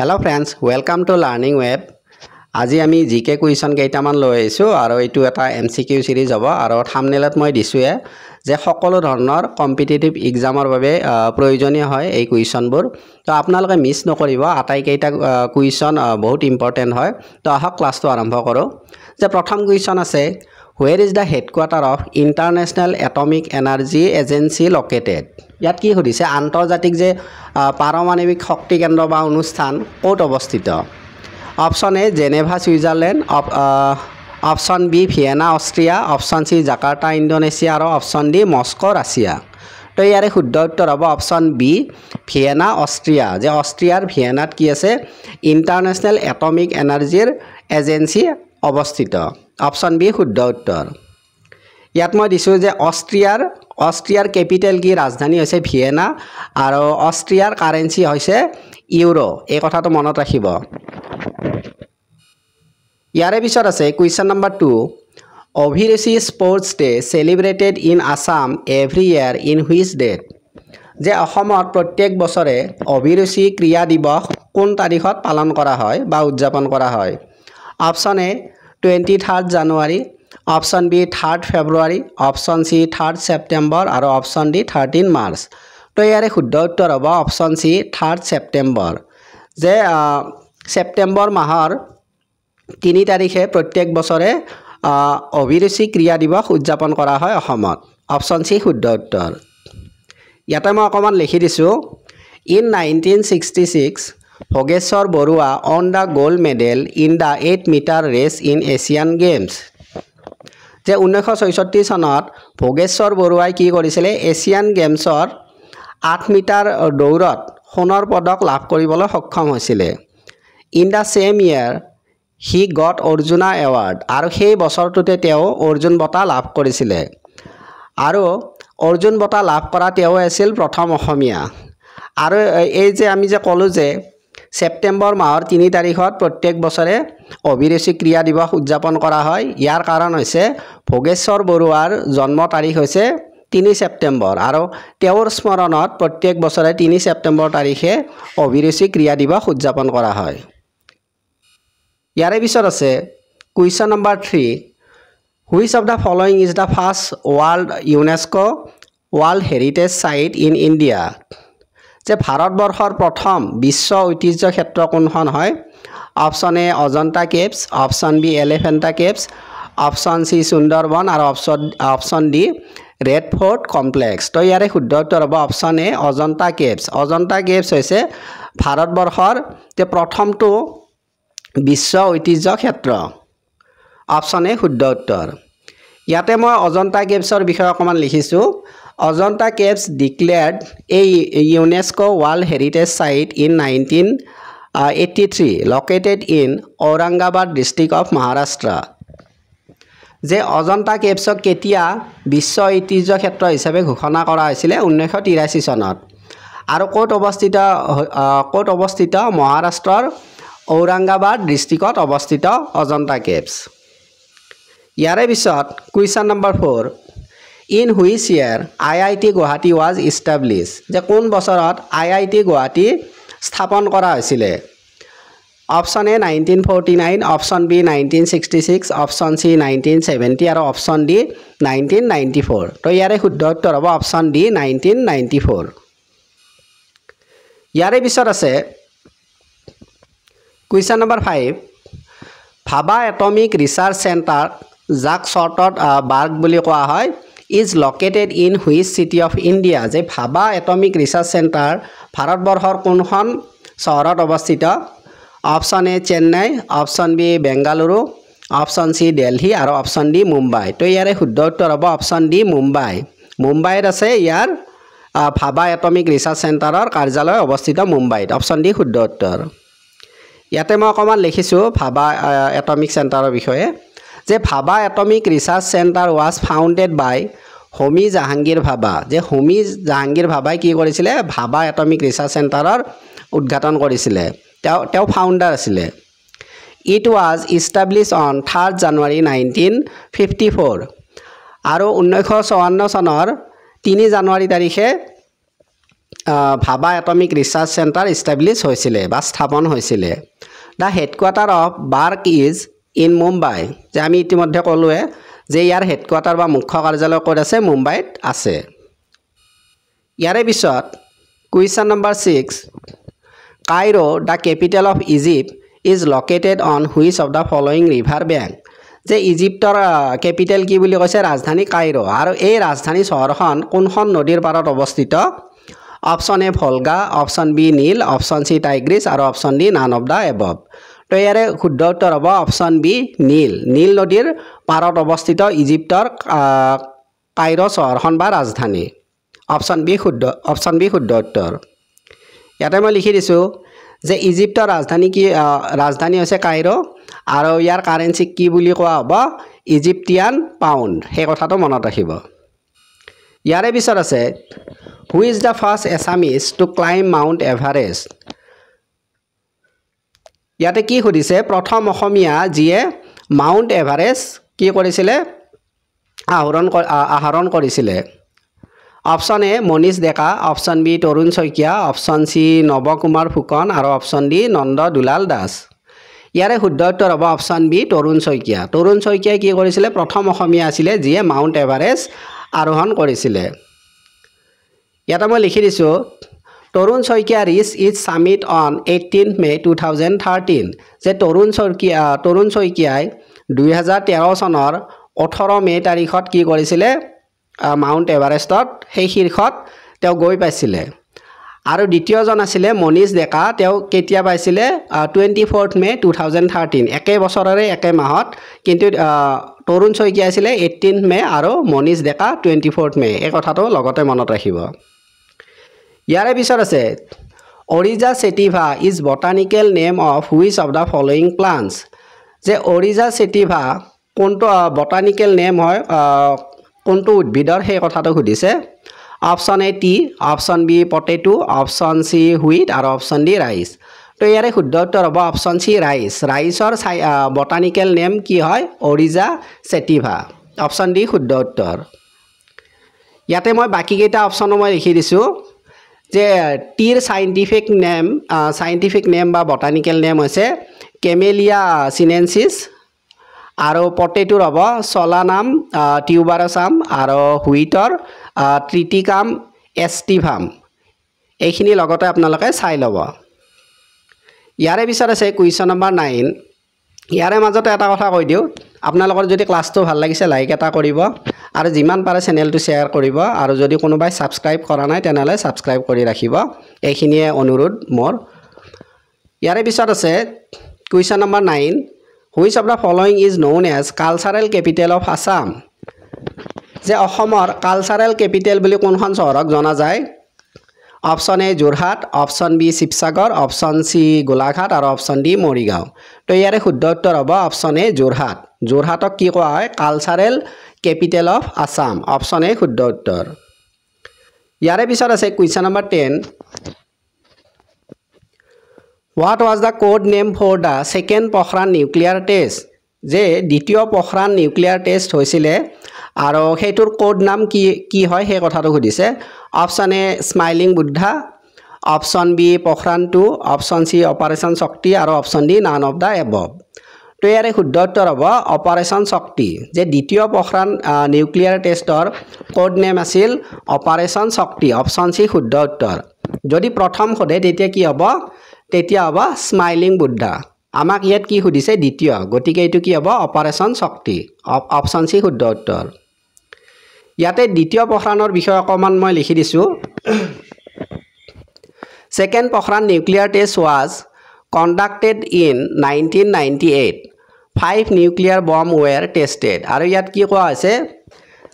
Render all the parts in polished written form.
Hello friends, welcome to Learning Web. আজি আমি জিকে কুৱেশ্যন কেইটামান লৈ আহিছো আৰু এইটো এটা এমসিকিউ সিৰিজ হ'ব আৰু থাম্বনেলত মই দিছোৱে যে সকলো ধৰণৰ কম্পিটিটিভ এক্সামৰ বাবে প্ৰয়োজনীয় হয় এই কুৱেশ্যনবোৰ তো আপোনালোকে মিছ নকৰিব আটাই কেইটা কুৱেশ্যন বহুত ইম্পৰ্টেন্ট হয় তো আহক ক্লাছটো আৰম্ভ কৰো যে প্ৰথম কুৱেশ্যন আছে Where is the headquarter of International Atomic Energy Agency located? ইয়াত কি সুধিছে আন্তৰ্জাতিক যে পাৰমাণৱিক শক্তি কেন্দ্ৰ বা অনুষ্ঠান ক'ত অৱস্থিত option A Geneva Switzerland option B Vienna Austria option C Jakarta Indonesia আৰু অপচন ডি মস্কো ৰাছিয়া তো ইয়াৰে শুদ্ধ উত্তৰ হ'ব অপচন বি ভিয়েনা অষ্ট্ৰিয়া যে অষ্ট্ৰিয়াৰ ভিয়েনাত কি আছে ইণ্টাৰনেশ্যনেল এটমিক এনাৰ্জিৰ এজেন্সি অৱস্থিত অপচন বি শুদ্ধ উত্তৰ ইয়াত মই দিছো যে অষ্ট্ৰিয়াৰ ক্যাপিটেল কি ৰাজধানী হৈছে ভিয়েনা আৰু অষ্ট্ৰিয়াৰ কাৰেন্সি হৈছে ইউৰো এই কথাটো মনত ৰাখিব ইয়াৰে পিছত আছে কুৱেশ্যন নম্বৰ 2 অভিৰুচি sports day celebrated in Assam every year in which date যে অসমত প্ৰত্যেক বছৰে অভিৰুচি ক্ৰীড়া দিৱস কোন তাৰিখত পালন কৰা হয় বা উদযাপন কৰা হয় অপচন এ 23rd জানুৱাৰী অপচন বি 3rd ফেব্ৰুৱাৰী অপচন সি 3rd সেপ্টেম্বৰ আৰু অপচন ডি 13 মাৰ্চ তো ইয়াৰে শুদ্ধ উত্তৰ হ'ব অপচন সি 3rd সেপ্টেম্বৰ যে সেপ্টেম্বৰ মাহৰ 3 তাৰিখে প্ৰত্যেক বছৰে অভিৰুচি ক্ৰীড়া দিৱস উদযাপন কৰা হয় অসমত অপচন সি শুদ্ধ উত্তৰ ইয়াতে মই অকমান লিখি দিছো in 1966 Bhogeswar Barua on the gold medal in the 8 meter race in Asian Games যে 1966 চনত ভোগেশ্বৰ বৰুৱাই কি কৰিছিলে এছিয়ান গেমছৰ 8 মিটাৰ দৌৰত সোণৰ পদক লাভ কৰিবলৈ সক্ষম হৈছিল in the same year he got Arjuna award আৰু সেই বছৰটোতে তেওঁ অৰ্জুন বঁটা লাভ কৰিছিল আৰু অৰ্জুন বঁটা লাভ কৰা তেওঁ আছিল প্ৰথম অসমীয়া আৰু এই যে আমি যে কলো যে সেপ্টেম্বৰ মাহৰ 3 তাৰিখত প্ৰত্যেক বছৰে অভিৰুচি ক্ৰীড়া দিৱস উদযাপন কৰা হয় ইয়াৰ কাৰণ হৈছে ভোগেশ্বৰ বৰুৱাৰ জন্ম তাৰিখ হৈছে 3 সেপ্টেম্বৰ আৰু তেওঁৰ স্মৰণত প্ৰত্যেক বছৰে 3 সেপ্টেম্বৰ তাৰিখে অভিৰুচি ক্ৰীড়া দিৱস উদযাপন কৰা হয় ইয়াৰে পিছত আছে question number 3 Which of the following is the first UNESCO World Heritage Site in India যে ভাৰতবৰ্ষৰ প্ৰথম বিশ্ব ঐতিহ্য ক্ষেত্ৰ কোনখন হয় option A Ajanta caves option B Elephanta caves option C Sundarban আৰু option D red fort complex তো ইয়াৰে শুদ্ধ উত্তৰ হ'ব অপচন এ অজন্তা কেভছ হৈছে ভাৰতবৰ্ষৰ যে প্ৰথমটো বিশ্ব ঐতিহ্য ক্ষেত্ৰ অপচন এ শুদ্ধ উত্তৰ ইয়াতে মই অজন্তা কেভছৰ বিষয়ে অকমান লিখিছো Ajanta Caves declared a UNESCO World Heritage Site in 1983 located in Aurangabad district of Maharashtra. যে অজন্তা কেভছক কেতিয়া বিশ্ব ঐতিহ্য ক্ষেত্ৰ হিচাপে ঘোষণা কৰা হৈছিল 1983 চনত আৰু ক'ত অৱস্থিত মহাৰাষ্ট্ৰৰ ঔৰংগাবাদ ডিস্ট্ৰিক্টত অৱস্থিত অজন্তা কেভছ ইয়াৰে পিছত question number 4 In which year IIT Guwahati was established? যে কোন বছৰত IIT Guwahati স্থাপন কৰা হৈছিল অপচন এ 1949 অপচন বি 1966 অপচন সি 1970 আৰু অপচন ডি 1994 তো ইয়াৰে শুদ্ধ উত্তৰ হ'ব অপচন ডি 1994 ইয়াৰে পিছত আছে কুৱেশ্যন নম্বৰ 5 ভাবা এটমিক ৰিচাৰ্চ চেণ্টাৰ যাক শৰ্টত বাৰ্গ বুলি কোৱা হয় is located in which city of India যে ভাবা এটমিক ৰিচাৰ্চ চেণ্টাৰ ভাৰতবৰ্ষৰ কোনখন চহৰত অৱস্থিত option A Chennai option B Bengaluru option C Delhi আৰু অপচন ডি মুম্বাই তো ইয়াৰে শুদ্ধ উত্তৰ হ'ব অপচন ডি মুম্বাইত আছে ইয়াৰ ভাবা এটমিক ৰিচাৰ্চ চেণ্টাৰৰ কাৰ্যালয় অৱস্থিত মুম্বাইত অপচন ডি শুদ্ধ উত্তৰ ইয়াতে মই অকমান লিখিছো ভাবা এটমিক চেণ্টাৰৰ বিষয়ে যে ভাবা atomic research centre was founded by হোমি জাহাংগীৰ ভাবা যে হোমি জাহাংগীৰ ভাবাই কি কৰিছিলে ভাবা এটমিক ৰিচাৰ্চ চেণ্টাৰৰ উদ্ঘাটন কৰিছিলে তেওঁ ফাউণ্ডাৰ আছিলে It was established on 3rd January 1954 আৰু 1954 চনৰ 3 জানুৱাৰী তাৰিখে ভাবা এটমিক ৰিচাৰ্চ চেণ্টাৰ ইষ্টাব্লিছ হৈছিলে বা স্থাপন হৈছিলে the headquarter of bark is in Mumbai যে আমি ইতিমধ্যে ক'লোৱে যে ইয়াৰ হেডকোৱাৰ্টাৰ বা মুখ্য কাৰ্যালয় ক'ত আছে মুম্বাইত আছে ইয়াৰে পিছত question number 6 Cairo the capital of Egypt is located on which of the following river bank যে ইজিপ্তৰ কেপিটেল কি বুলি কৈছে ৰাজধানী কাইৰো আৰু এই ৰাজধানী চহৰখন কোনখন নদীৰ পাৰত অৱস্থিত option A Volga option B Nile option C Tigris আৰু option D none of the above তো ইয়াৰে শুদ্ধ উত্তৰ হ'ব অপশ্যন বি নীল নীল নদীৰ পাৰত অৱস্থিত ইজিপ্তৰ কাইৰো চহৰখন বা ৰাজধানী অপশ্যন বি শুদ্ধ উত্তৰ ইয়াতে মই লিখি দিছোঁ যে ইজিপ্তৰ ৰাজধানী হৈছে কাইৰো আৰু ইয়াৰ কাৰেঞ্চি কি বুলি কোৱা হ'ব ইজিপ্টিয়ান পাউণ্ড সেই কথাটো মনত ৰাখিব ইয়াৰে পিছত আছে who is the first Assamese to climb Mount Everest ইয়াতে কি সুধিছে প্ৰথম অসমীয়া যিয়ে মাউণ্ট এভাৰেষ্ট কি কৰিছিলে আহৰণ কৰিছিলে option A Manish Deka option B Tarun Saikia option C Nabakumar Phukan আৰু অপশ্যন ডি নন্দ দুলাল দাস ইয়াৰে শুদ্ধ উত্তৰ হ'ব অপশ্যন বি তৰুণ শইকীয়াই কি কৰিছিলে প্ৰথম অসমীয়া আছিলে যিয়ে মাউণ্ট এভাৰেষ্ট আৰোহণ কৰিছিলে ইয়াতে মই লিখি দিছোঁ Tarun Saikia reach is summit on 18 May 2013 যে তৰুণ শইকীয়াই 2013 চনৰ 18 মে তাৰিখত কি কৰিছিলে মাউণ্ট এভাৰেষ্টত সেই শীৰ্ষত তেওঁ গৈ পাইছিলে আৰু দ্বিতীয়জন আছিলে মনীষ ডেকা তেওঁ কেতিয়া পাইছিলে 24 মে 2013 একে বছৰৰে একে মাহত কিন্তু তৰুণ শইকীয়া আছিলে 18 মে আৰু মনীষ ডেকা 24 মে এই কথাটো লগতে মনত ৰাখিব ইয়াৰে পিছত আছে Oryza sativa is botanical name of which of the following plants যে অৰিজা চেটিভা কোনটো বটানিকেল নেম হয় কোনটো উদ্ভিদৰ সেই কথাটো সুধিছে option A tea option B potato option C wheat আৰু অপশ্যন ডি ৰাইচ তো ইয়াৰে শুদ্ধ উত্তৰ হ'ব অপশ্যন চি ৰাইচৰ বটানিকেল নেম কি হয় অৰিজা চেটিভা অপশ্যন ডি শুদ্ধ উত্তৰ ইয়াতে মই বাকীকেইটা অপশ্যনো মই লিখি দিছোঁ যে টিৰ সাইণ্টিফিক নেম বা বটানিকেল নেম হৈছে কেমেলিয়া চিনেনচিছ আৰু পটেটোৰ হ'ব চলানাম টিউবাৰছাম আৰু হুইটৰ ট্ৰিটিকাম এষ্টিভাম এইখিনি লগতে আপোনালোকে চাই ল'ব ইয়াৰে পিছত আছে কুৱেশ্যন নম্বৰ 9 ইয়াৰে মাজতে এটা কথা কৈ দিওঁ আপোনালোকৰ যদি ক্লাছটো ভাল লাগিছে লাইক এটা কৰিব আৰু যিমান পাৰে চেনেলটো শ্বেয়াৰ কৰিব আৰু যদি কোনোবাই ছাবস্ক্ৰাইব কৰা নাই তেনেহ'লে ছাবস্ক্ৰাইব কৰি ৰাখিব এইখিনিয়ে অনুৰোধ মোৰ ইয়াৰে পিছত আছে question number 9 which of the following is known as cultural capital of Assam যে অসমৰ কালচাৰেল কেপিটেল বুলি কোনখন চহৰক জনা যায় option A Jorhat option B Sivasagar option C Golaghat আৰু অপশ্যন ডি মৰিগাঁও তো ইয়াৰে শুদ্ধ উত্তৰ হ'ব অপশ্যন এ যোৰহাটক কি কোৱা হয় cultural capital of Assam option A শুদ্ধ উত্তৰ ইয়াৰে পিছত আছে question number 10 what was the code name for the second Pokhran nuclear test যে দ্বিতীয় পোখৰাণ নিউক্লিয়াৰ টেষ্ট হৈছিলে আৰু সেইটোৰ কোড নাম কি হয় সেই কথাটো সুধিছে option A smiling Buddha option B Pokhran 2 option C operation Shakti আৰু option D none of the above তো ইয়াৰে শুদ্ধ উত্তৰ হ'ব অপাৰেশ্যন শক্তি যে দ্বিতীয় পোখৰাণ নিউক্লিয়াৰ টেষ্টৰ কোড নেম আছিল অপাৰেশ্যন শক্তি অপশ্যন চি শুদ্ধ উত্তৰ যদি প্ৰথম সোধে তেতিয়া হ'ব স্মাইলিং বুদ্ধা আমাক ইয়াত কি সুধিছে দ্বিতীয় গতিকে এইটো কি হ'ব অপাৰেশ্যন শক্তি অপশ্যন চি শুদ্ধ উত্তৰ ইয়াতে দ্বিতীয় পোখৰাণৰ বিষয়ে অকণমান মই লিখি দিছোঁ second Pokhran nuclear test was conducted in 1998 5 nuclear bomb were tested আৰু ইয়াত কি কোৱা হৈছে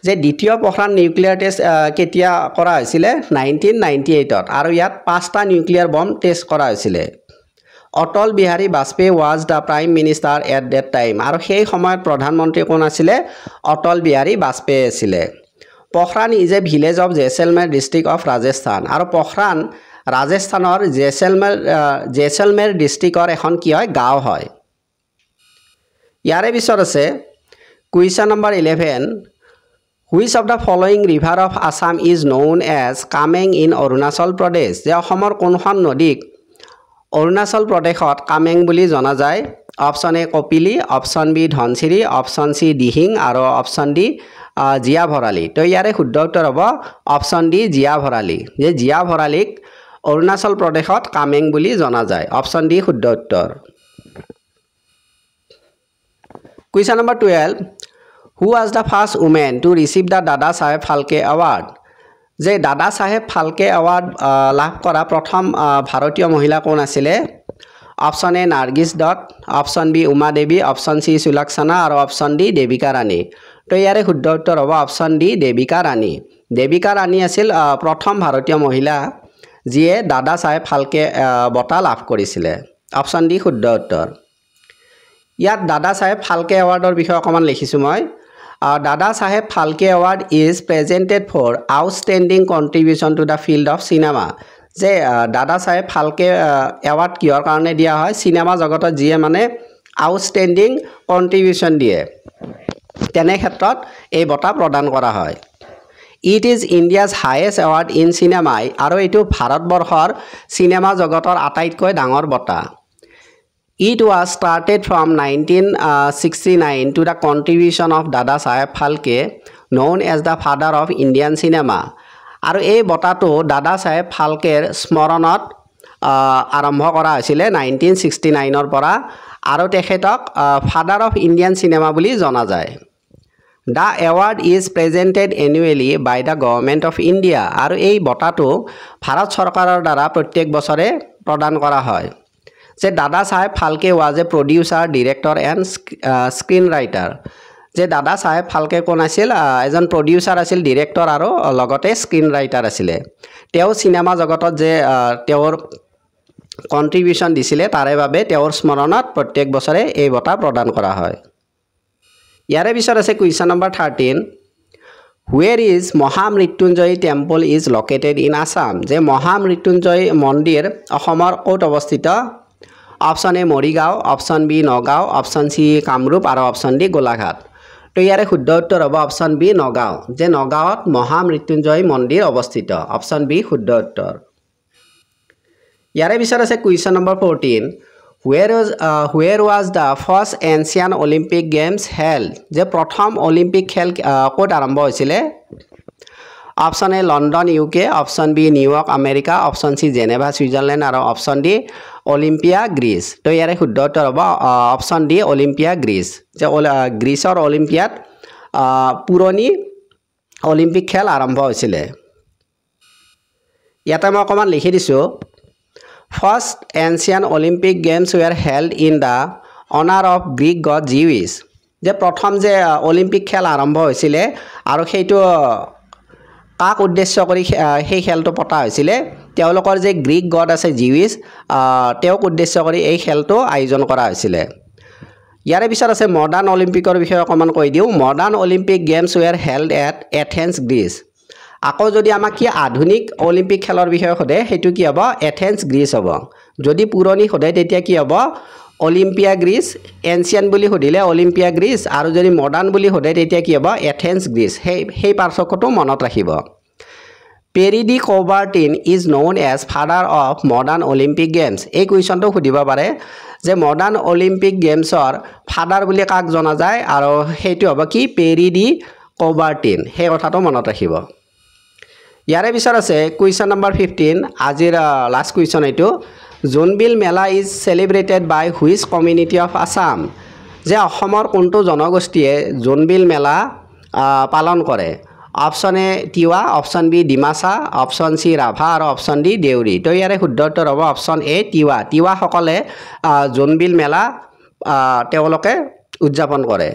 যে দ্বিতীয় পোখৰাণ নিউক্লিয়াৰ টেষ্ট কেতিয়া কৰা হৈছিলে 1998ত আৰু ইয়াত 5টা নিউক্লিয়াৰ বম্ব টেষ্ট কৰা হৈছিলে Atal Bihari Vajpayee was the prime minister at that time আৰু সেই সময়ত প্ৰধানমন্ত্ৰী কোন আছিলে অটল বিহাৰী বাজপেয়ী আছিলে Pokhran is a village of Jaisalmer district of Rajasthan আৰু পোখৰাণ ৰাজস্থানৰ জেচলমেৰ ডিষ্ট্ৰিক্টৰ এখন কি হয় গাঁও হয় ইয়াৰে পিছত আছে question number 11 Which of the following river of Assam is known as Kameng in Arunachal Pradesh? যে অসমৰ কোনখন নদীক অৰুণাচল প্ৰদেশত কামেং বুলি জনা যায়? Option A Kopili, option B Dhansiri, option C Dihing আৰু অপশ্যন ডি জিয়া ভৰালি। তো ইয়াৰে শুদ্ধ উত্তৰ হ'ব অপশ্যন ডি জিয়া ভৰালি। যে জিয়া ভৰালিক অৰুণাচল প্ৰদেশত কামেং বুলি জনা যায়। অপশ্যন ডি শুদ্ধ উত্তৰ। Question number 12, Who was the first woman to receive the Dada Saheb Phalke Award? যে দাদা চাহেব ফালকে এৱাৰ্ড লাভ কৰা প্ৰথম ভাৰতীয় মহিলা কোন আছিলে? Option A Nargis Dutt, option B Uma Devi, option C Sulakshana আৰু অপশ্যন ডি দেৱিকা ৰাণী। তো ইয়াৰে শুদ্ধ উত্তৰ হ'ব অপশ্যন ডি দেৱিকা ৰাণী। দেৱিকা ৰাণী আছিল প্ৰথম ভাৰতীয় মহিলা যিয়ে দাদা চাহেব ফালকে বঁটা লাভ কৰিছিলে। অপশ্যন ডি শুদ্ধ উত্তৰ। ইয়াত দাদা চাহেব ফালকে এৱাৰ্ডৰ বিষয়ে অকণমান লিখিছোঁ মই। Dada Saheb Phalke Award is presented for outstanding contribution to the field of cinema. যে দাদা চাহেব ফালকে এৱাৰ্ড কিহৰ কাৰণে দিয়া হয়? চিনেমা জগতত যিয়ে মানে আউটষ্টেণ্ডিং কণ্ট্ৰিবিউশ্যন দিয়ে তেনে ক্ষেত্ৰত এই বঁটা প্ৰদান কৰা হয়। It is India's highest award in cinema আৰু এইটো ভাৰতবৰ্ষৰ চিনেমা জগতৰ আটাইতকৈ ডাঙৰ বঁটা। It was started from 1969 to the contribution of Dada Saheb Phalke, known as the father of Indian cinema. আৰু এই বঁটাটো দাদা চাহেব ফালকেৰ স্মৰণত আৰম্ভ কৰা হৈছিলে 1969ৰ পৰা আৰু তেখেতক ফাদাৰ অফ ইণ্ডিয়ান চিনেমা বুলি জনা যায়। The award is presented annually by the government of India. আৰু এই বঁটাটো ভাৰত চৰকাৰৰ দ্বাৰা প্ৰত্যেক বছৰে প্ৰদান কৰা হয়। যে Dada Saheb Phalke was a producer, director and screen writer. যে দাদা চাহেব ফালকে কোন আছিল? এজন প্ৰডিউচাৰ আছিল, ডিৰেক্টৰ আৰু লগতে স্ক্ৰীন ৰাইটাৰ আছিলে। তেওঁ চিনেমা জগতত যে তেওঁৰ কণ্ট্ৰিবিউশ্যন দিছিলে তাৰে বাবে তেওঁৰ স্মৰণত প্ৰত্যেক বছৰে এই বঁটা প্ৰদান কৰা হয়। ইয়াৰে পিছত আছে question number 13, Where is Mahamrityunjay temple is located in Assam? যে মহামৃত্যুঞ্জয় মন্দিৰ অসমৰ ক'ত অৱস্থিত? Option A Morigaon, option B Nagaon, option C Kamrup আৰু অপশ্যন ডি গোলাঘাট। তো ইয়াৰে শুদ্ধ উত্তৰ হ'ব অপশ্যন বি নগাঁও। যে নগাঁৱত মহামৃত্যুঞ্জয় মন্দিৰ অৱস্থিত। অপশ্যন বি শুদ্ধ উত্তৰ। ইয়াৰে পিছত আছে question number 14, Where was the first Asian Olympic Games held? যে প্ৰথম অলিম্পিক খেল ক'ত আৰম্ভ হৈছিলে? Option A London UK, option B New York America, option C Geneva Switzerland আৰু অপশ্যন ডি অলিম্পিয়া গ্ৰীচ। তো ইয়াৰে শুদ্ধ উত্তৰ হ'ব অপশ্যন ডি অলিম্পিয়া গ্ৰীচ। যে গ্ৰীচৰ অলিম্পিয়াত পুৰণি অলিম্পিক খেল আৰম্ভ হৈছিলে। ইয়াতে মই অকণমান লিখি দিছোঁ, first ancient Olympic games were held in the honour of Greek god Zeus. যে প্ৰথম যে অলিম্পিক খেল আৰম্ভ হৈছিলে আৰু সেইটো কাক উদ্দেশ্য কৰি সেই খেলটো পতা হৈছিলে? তেওঁলোকৰ যে গ্ৰীক গড আছে জিউছ, তেওঁক উদ্দেশ্য কৰি এই খেলটো আয়োজন কৰা হৈছিলে। ইয়াৰে পিছত আছে মডাৰ্ণ অলিম্পিকৰ বিষয়ে অকণমান কৈ দিওঁ। Modern Olympic games were held at Athens Greece. আকৌ যদি আমাক কি আধুনিক অলিম্পিক খেলৰ বিষয়ে সোধে সেইটো কি হ'ব? এথেন্স গ্ৰীচ হ'ব। যদি পুৰণি সোধে তেতিয়া কি হ'ব? Olympia Greece. এনচিয়ান বুলি সুধিলে অলিম্পিয়া গ্ৰীচ আৰু যদি মডাৰ্ণ বুলি সোধে তেতিয়া কি হ'ব? Athens Greece. সেই পাৰ্থক্যটো মনত ৰাখিব। Pierre de Coubertin is known as father of modern Olympic games. এই কুৱেশ্যনটো সুধিব পাৰে যে মডাৰ্ণ অলিম্পিক গেমছৰ ফাদাৰ বুলি কাক জনা যায় আৰু সেইটো হ'ব কি? Pierre de Coubertin. সেই কথাটো মনত ৰাখিব। ইয়াৰে পিছত আছে কুৱেশ্যন নম্বৰ 15, আজিৰ লাষ্ট কুৱেশ্যন এইটো। Jonbeel Mela is celebrated by which community of Assam? যে অসমৰ কোনটো জনগোষ্ঠীয়ে জোনবিল মেলা পালন কৰে? Option A Tiwa, option B Dimasa, option C Rabha আৰু অপশ্যন ডি দেউৰী। তো ইয়াৰে শুদ্ধ উত্তৰ হ'ব অপশ্যন এ তিৱা। তিৱাসকলে জোনবিল মেলা তেওঁলোকে উদযাপন কৰে।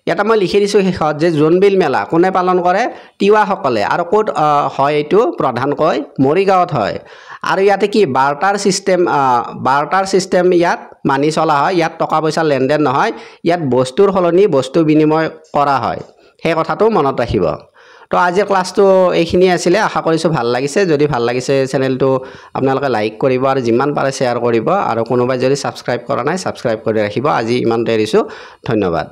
ইয়াতে মই লিখি দিছোঁ শেষত যে জোনবিল মেলা কোনে পালন কৰে? তিৱাসকলে। আৰু ক'ত হয় এইটো? প্ৰধানকৈ মৰিগাঁৱত হয়। আৰু ইয়াতে কি বাৰ্টাৰ ছিষ্টেম ইয়াত মানি চলা হয়। ইয়াত টকা পইচাৰ লেনদেন নহয়, ইয়াত বস্তুৰ সলনি বস্তু বিনিময় কৰা হয়। সেই কথাটো মনত ৰাখিব। তো আজিৰ ক্লাছটো এইখিনিয়ে আছিলে। আশা কৰিছোঁ ভাল লাগিছে। যদি ভাল লাগিছে চেনেলটো আপোনালোকে লাইক কৰিব আৰু যিমান পাৰে শ্বেয়াৰ কৰিব আৰু কোনোবাই যদি ছাবস্ক্ৰাইব কৰা নাই ছাবস্ক্ৰাইব কৰি ৰাখিব। আজি ইমানতে এৰিছোঁ। ধন্যবাদ।